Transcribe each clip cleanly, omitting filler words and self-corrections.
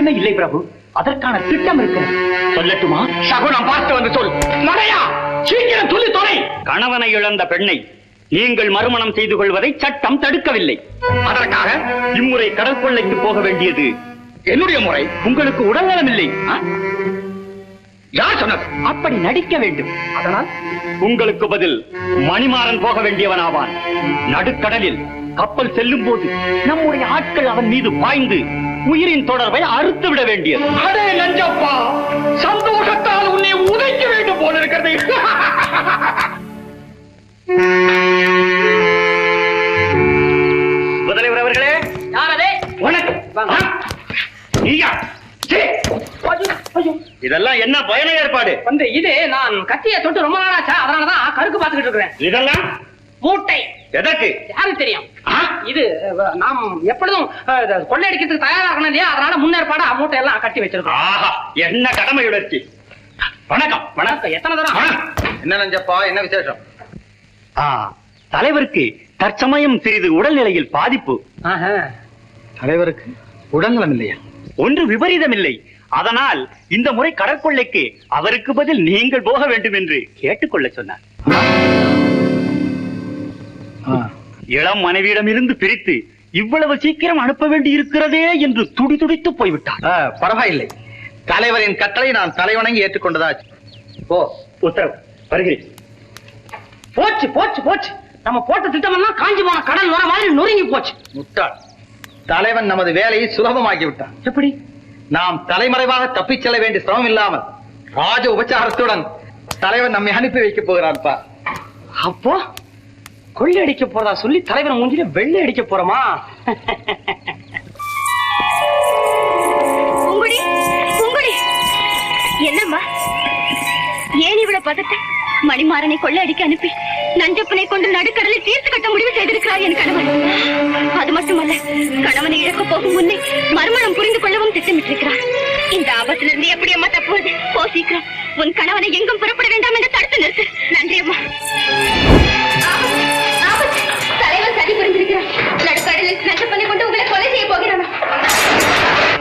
சந்தேகமே இல்லை பிரபு. அதற்கான திட்டம் இருக்கிறது. சொல்லட்டுமா? சகுனம் பார்த்து வந்து சொல். நடையா, சீக்கிரம் சொல்லி தொலை. கணவனை இழந்த பெண்ணை நீங்கள் மறுமணம் செய்து கொள்வதை சட்டம் தடுக்கவில்லை. அதற்காக இம்முறை கடற்கொள்ளைக்கு போக வேண்டியது என்னுடைய முறை. உங்களுக்கு உடல்நலம் இல்லை. யார் சொன்னது? அப்படி நடிக்க வேண்டும். அதனால் உங்களுக்கு பதில் மணிமாறன் போக வேண்டியவன் ஆவான். நடுக்கடலில் கப்பல் செல்லும் போது நம்முடைய ஆட்கள் அவன் மீது பாய்ந்து உயிரின் தொடர்பை அறுத்து விட வேண்டியது. அடே நஞ்சப்பா, சந்தோஷத்தால் உன்னை உதைக்க வேண்டும் போல இருக்கிறது. முதல்வர் அவர்களே. யாரதே? வணக்கம். இதெல்லாம் என்ன பயண ஏற்பாடு? இது நான் கத்திய தொட்டு ரொம்ப நாளாச்சா, அதனாலதான் கருக்கு பாத்துக்கிட்டு இருக்கிறேன். இதெல்லாம் மூட்டை. எதற்கு? யாருக்கு தெரியும்? இது நாம் எப்பொழுதும் கொள்ளையடிக்கிறதுக்கு தயாராகணும் இல்லையா, அதனால முன்னேற்பாடு மூட்டை எல்லாம் கட்டி வச்சிருக்கோம். என்ன கடமை உணர்ச்சி. வணக்கம். வணக்கம். எத்தனை தரம்? என்ன நஞ்சப்பா, என்ன விசேஷம்? தலைவருக்கு தற்சமயம் சிறிது உடல்நிலையில் பாதிப்பு. தலைவருக்கு உடல்நலம் இல்லையா? ஒன்று விபரீதம் இல்லை. அதனால் இந்த முறை கடற்கொள்ளைக்கு அவருக்கு பதில் நீங்கள் போக வேண்டும் என்று கேட்டுக்கொள்ள சொன்னார். இளம் மனைவியிடம் இருந்து பிரித்து இவ்வளவு சீக்கிரம் அனுப்ப வேண்டி இருக்கிறதே என்று துடி துடித்து போய்விட்டார். பரவாயில்லை, தலைவரின் கட்டளை நான் தலைவணங்கி ஏற்றுக்கொண்டதாச்சு. ஓ, உத்தரவு. வருகிறேன். போச்சு போச்சு போச்சு. நம்ம போட்ட திட்டம் எல்லாம் காஞ்சி போன கடல் வர மாதிரி நொறுங்கி போச்சு. முட்டாள் தலைவன் நமது வேலையை சுலபமாக்கி விட்டான். எப்படி? நாம் தலைமறைவாக தப்பிச் செல்ல வேண்டிய சிரமம் இல்லாமல் ராஜ உபச்சாரத்துடன் தலைவன் நம்மை அனுப்பி வைக்க போகிறான்ப்பா. அப்போ கொள்ளை அடிக்க போறதா சொல்லி தலைவன் மூஞ்சில வெள்ளை அடிக்க போறோமா? என்னம்மா ஏன் இவ்வளவு பதட்ட? மணிமாறனை கொள்ளை அடிக்க அனுப்பி நஞ்சப்பனை கொண்டு நடுக்கடலை தீர்த்து கட்ட முடிவு செய்திருக்கிறார் என் கணவன். அது மட்டுமல்ல, கணவனை இழக்க போகும் முன்னே மறுமணம் புரிந்து கொள்ளவும் திட்டமிட்டிருக்கிறார். இந்த ஆபத்திலிருந்து எப்படி அம்மா தப்புவது? போ சீக்கிரம். உன் கணவனை எங்கும் புறப்பட வேண்டாம் என்று தடுத்து நிறுத்து. நன்றி அம்மா. தலைவன் சதி புரிந்திருக்கிறார். நடுக்கடலில் நஞ்சப்பனை கொண்டு உங்களை கொலை செய்ய போகிறானா?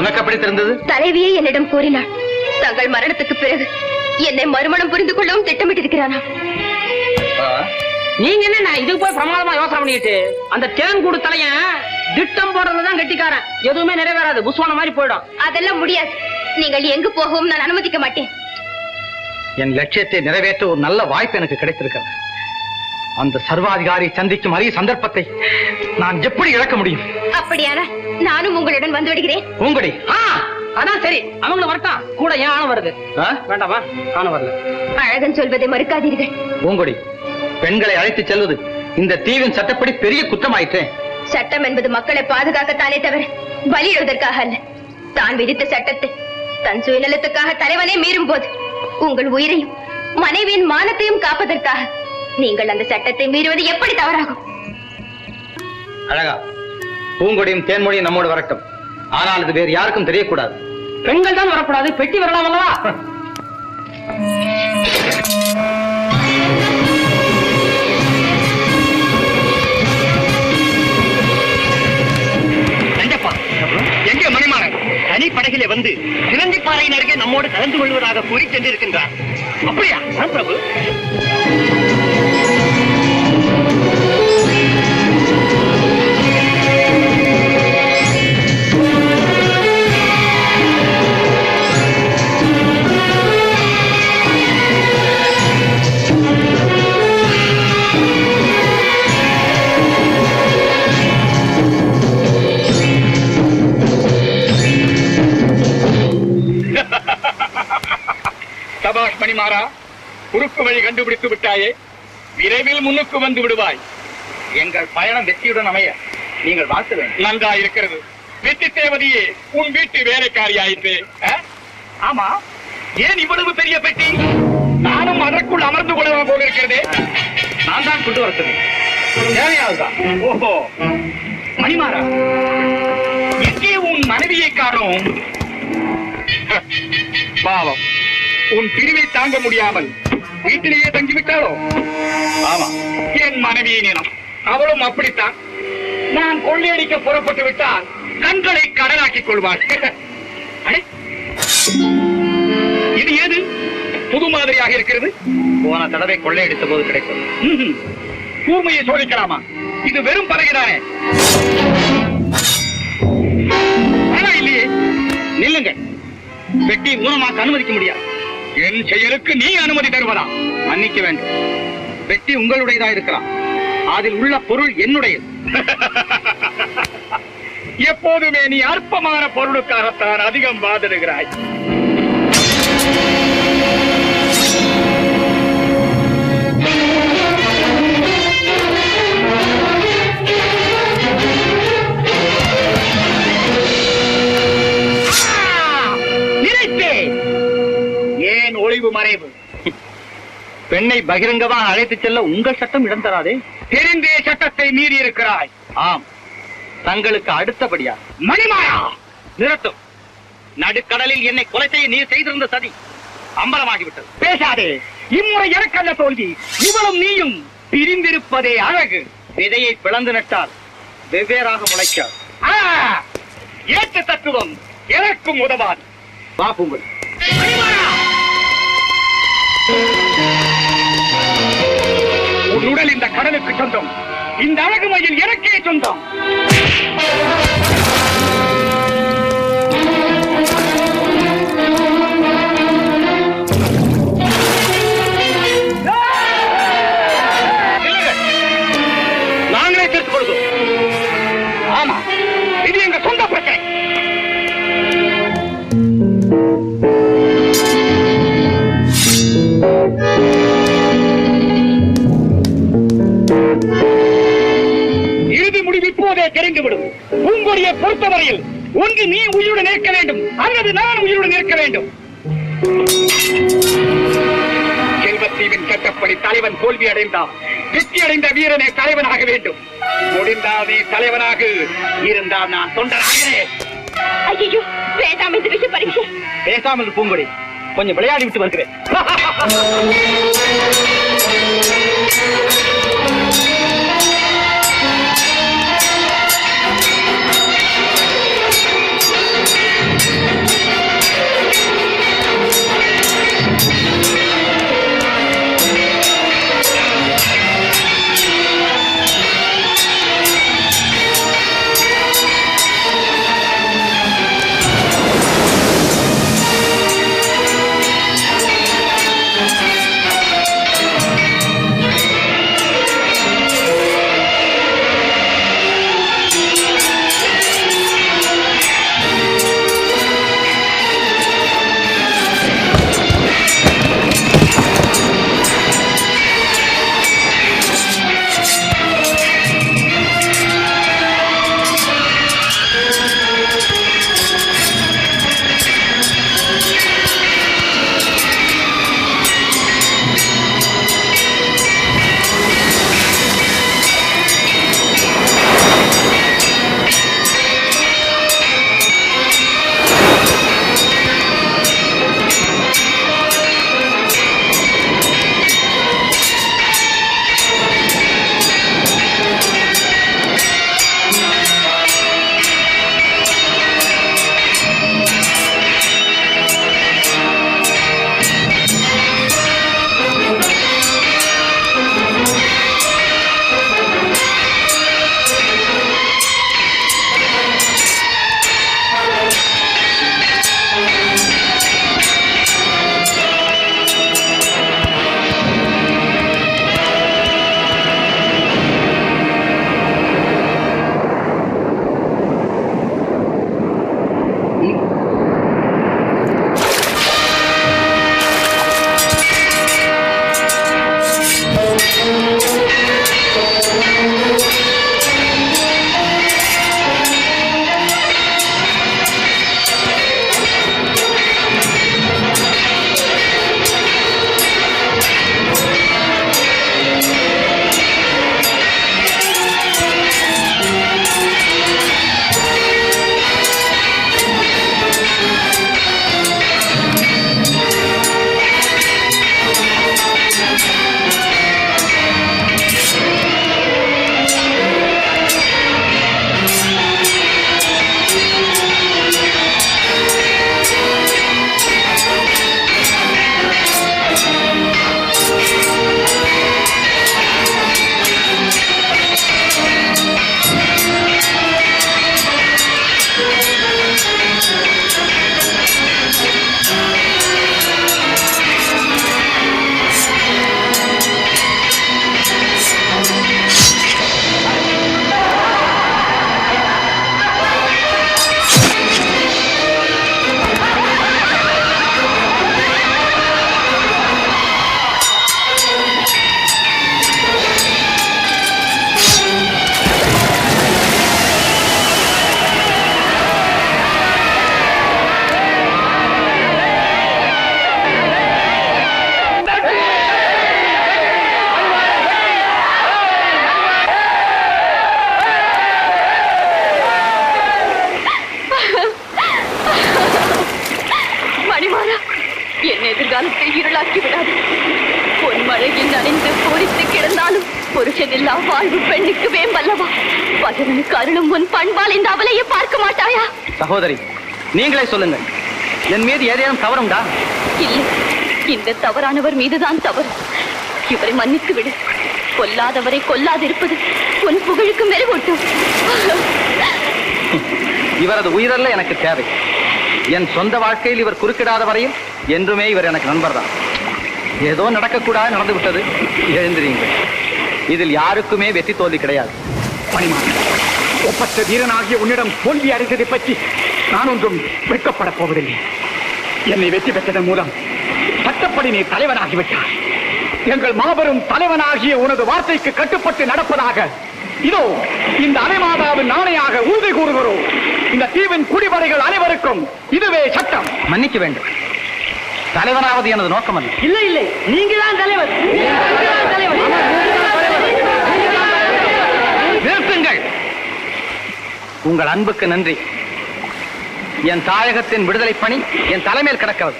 உனக்கு அப்படி தெரிந்தது? தலைவியை என்னிடம் கூறினார். தங்கள் மரணத்துக்கு பிறகு என்னை மறுமணம் புரிந்து கொள்ளவும் திட்டமிட்டிருக்கிறானா? நீங்க என்ன இதுக்கு போய் பிரமாதமா யோசனை பண்ணிட்டு, அந்த தேன்கூடு தலையன் திட்டம் போடுறதுதான் கெட்டிக்காரன். எதுவுமே நிறைவேறாது, புஸ்வான மாதிரி போயிடும். அதெல்லாம் முடியாது. நீங்கள் எங்கு போகவும் நான் அனுமதிக்க மாட்டேன். என் லட்சியத்தை நிறைவேற்ற ஒரு நல்ல வாய்ப்பு எனக்கு கிடைத்திருக்கிறது. அந்த சர்வாதிகாரி சந்திக்கும் அரிய சந்தர்ப்பத்தை நான் எப்படி இழக்க முடியும்? அப்படியானா நானும் உங்களுடன் வந்து விடுகிறேன். உங்கடி அதான் சரி, அவங்களும் வரட்டும். கூட ஏன் ஆணை வருது? வேண்டாமா? ஆணை வரல. அழகன் சொல்வதை மறுக்காதீர்கள். உங்கடி பெண்களை அழைத்து செல்வது இந்த தீவின் சட்டப்படி பெரிய குற்றமாயிற்றே. சட்டம் என்பது மக்களை பாதுகாக்கத்தானே தவிர பலியிடுவதற்காக அல்ல. தான் விதித்த சட்டத்தை தன் சுயநலத்துக்காக தலைவனே மீறும் போது உங்கள் உயிரையும் மனைவியின் மானத்தையும் காப்பதற்காக நீங்கள் அந்த சட்டத்தை மீறுவது எப்படி தவறாகும்? அழகா, பூங்கொடியும் தேன்மொழியும் நம்மோடு வரட்டும். ஆனால் அது வேறு யாருக்கும் தெரியக்கூடாது. பெண்கள் தான் வரக்கூடாது, பெட்டி வரலாம் அல்லவா? எங்கே மணிமாறன்? தனிப்படகிலே வந்து இலங்கைப்பாறையின் அருகே நம்மோடு கலந்து கொள்வதாக கூறி சென்றிருக்கின்றார். அப்படியா பிரபு? சபாஷ் மணிமாறா, குறுக்கு வழி கண்டுபிடித்து விட்டாயே. விரைவில் முன்னுக்கு வந்து விடுவாய். எங்கள் பயணம் வெற்றியுடன் அமைய நீங்கள் வாழ்த்து வேண்டும். நன்றா இருக்கிறது. வெற்றி தேவதையே, உன் வீட்டு வேலைக்காரியாயிற்று. ஆமா, ஏன் இவ்வளவு பெரிய பெட்டி? நானும் அதற்குள் அமர்ந்து கொள்ளலாம் போல இருக்கிறதே. நான் தான் கொண்டு வரத்துறேன். தேவையால்தான். ஓஹோ, மணிமாறா, எங்கே உன் மனைவியை காணோம்? பாவம், உன் பிரிவை தாங்க முடியாமல் வீட்டிலேயே தங்கிவிட்டாளோ? ஆமா, என் மனைவியை நினம். அவளும் அப்படித்தான். நான் கொள்ளையடிக்க புறப்பட்டு விட்டால் கண்களை கடலாக்கிக் கொள்வாள். இது ஏது புது மாதிரியாக இருக்கிறது? போன தடவை கொள்ளையடித்த போது கிடைத்தது. கூர்மையை சோதிக்கலாமா? இது வெறும் பலகைதானே? இல்லையே. நில்லுங்க, பெட்டி மூலமாக்க அனுமதிக்க முடியாது. என் செயலுக்கு நீ அனுமதி தருவதா? மன்னிக்க வேண்டும், பெட்டி உங்களுடையதா இருக்கலாம், அதில் உள்ள பொருள் என்னுடையது. எப்போதுமே நீ அற்பமான பொருளுக்காகத்தான் அதிகம் வாதிடுகிறாய். ஏன் ஒளிவு மறைவு? பெண்ணை பகிரங்கமாக அழைத்துச் செல்ல உங்கள் சட்டம் இடம் தராதே. தெரிந்தே சட்டத்தை மீறி இருக்கிறாய். ஆம், தங்களுக்கு அடுத்தபடியா. மணிமாயா, நிறுத்தும். நடுக்கடலில் என்னை கொலை செய்ய நீர் செய்திருந்த சதி அம்பலமாகிவிட்டது. பேசாதே. இம்முறை எனக்கல்ல தோல்வி, இவளும் நீயும் பிரிந்திருப்பதே அழகு. விதையை பிளந்து நட்டால் வெவ்வேறாக முளைக்காது. ஏற்ற தத்துவம் எனக்கும் உதவாது. வா பூங்குழலி. உன் உடல் இந்த கடலுக்கு சொந்தம், இந்த அழகு மயில் எனக்கே சொந்தம். நாங்களே தீர்த்துக் கொள்கிறோம். ஆமா, இது எங்க சொந்த பிரச்சனை. இறுதி முடிவு இப்போதே தெரிந்துவிடும். பூங்கொடியை பொறுத்தவரையில் ஒன்று நீ உயிருடன் நிற்க வேண்டும், அல்லது நான் உயிருடன் நிற்க வேண்டும். செல்வத்தீவின் சட்டப்படி தலைவன் தோல்வி அடைந்தான். வெற்றி அடைந்த வீரனே தலைவனாக வேண்டும். முடிந்தால் நீ தலைவனாக, இருந்தால் நான் தொண்டனாகிறேன். ஐயோ, வேண்டாம் இந்த விஷயம் பரீட்சை. பேசாமல் பூங்குழலி, கொஞ்சம் விளையாடி விட்டு வருகிறேன். என் எதிர்காலத்தை இருளாக்கி விடாது. பொன்மழையில் நனைந்து பூரித்து கிடந்தாலும் புருஷன் இல்லா வாழ்வு பெண்ணுக்கு வேம்பல்லவா? பகவனுக்கு அருளும் உன் பண்பால் இந்த அவலையை பார்க்க மாட்டாயா? சகோதரி, நீங்களே சொல்லுங்கள், என் மீது ஏதேனும் தவறுண்டா? இல்லை, இந்த தவறானவர் மீதுதான் தவறு. இவரை மன்னித்து விடு. கொல்லாதவரை கொல்லாதிருப்பது உன் புகழுக்கு மெருகூட்டும். இவரது உயிரல்ல எனக்கு தேவை. என் சொந்த வாழ்க்கையில் இவர் குறுக்கிடாத வரையில் என்றுமே இவர் எனக்கு நண்பர் தான். ஏதோ நடக்கக்கூடாது நடந்து விட்டது, எழுந்திரீங்கள். இதில் யாருக்குமே வெற்றி தோல்வி கிடையாது. மணிமாறன், ஒப்பற்ற வீரனாகிய உன்னிடம் தோல்வி அடைந்ததை பற்றி நான் ஒன்றும் வெட்கப்பட போவதில்லை. என்னை வெற்றி பெற்றதன் மூலம் சட்டப்படி நீ தலைவனாகிவிட்டார். எங்கள் மாபெரும் தலைவனாகிய உனது வார்த்தைக்கு கட்டுப்பட்டு நடப்பதாக இதோ இந்த அலைமாதாவின் நாணையாக உறுதி கூறுகிறோம். இந்த தீவின் குடிபடைகள் அனைவருக்கும் இதுவே சட்டம். மன்னிக்க வேண்டும். தலைவனாவது எனது நோக்கம் அல்ல. இல்லை இல்லை, நீங்க தான் தலைவர். நிறுத்துங்கள். உங்கள் அன்புக்கு நன்றி. என் தாயகத்தின் விடுதலை பணி என் தலைமையில் கிடக்கிறது.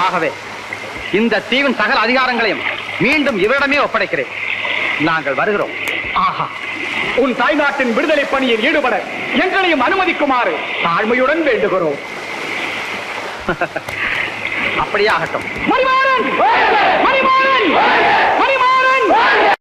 ஆகவே இந்த தீவின் சகல அதிகாரங்களையும் மீண்டும் இவரிடமே ஒப்படைக்கிறேன். நாங்கள் வருகிறோம். ஆஹா, உன் தாய்நாட்டின் விடுதலை பணியில் ஈடுபட எங்களையும் அனுமதிக்குமாறு தாழ்மையுடன் வேண்டுகிறோம். அப்படியே ஆகட்டும். மணிமாறன்! மணிமாறன்! மணிமாறன்!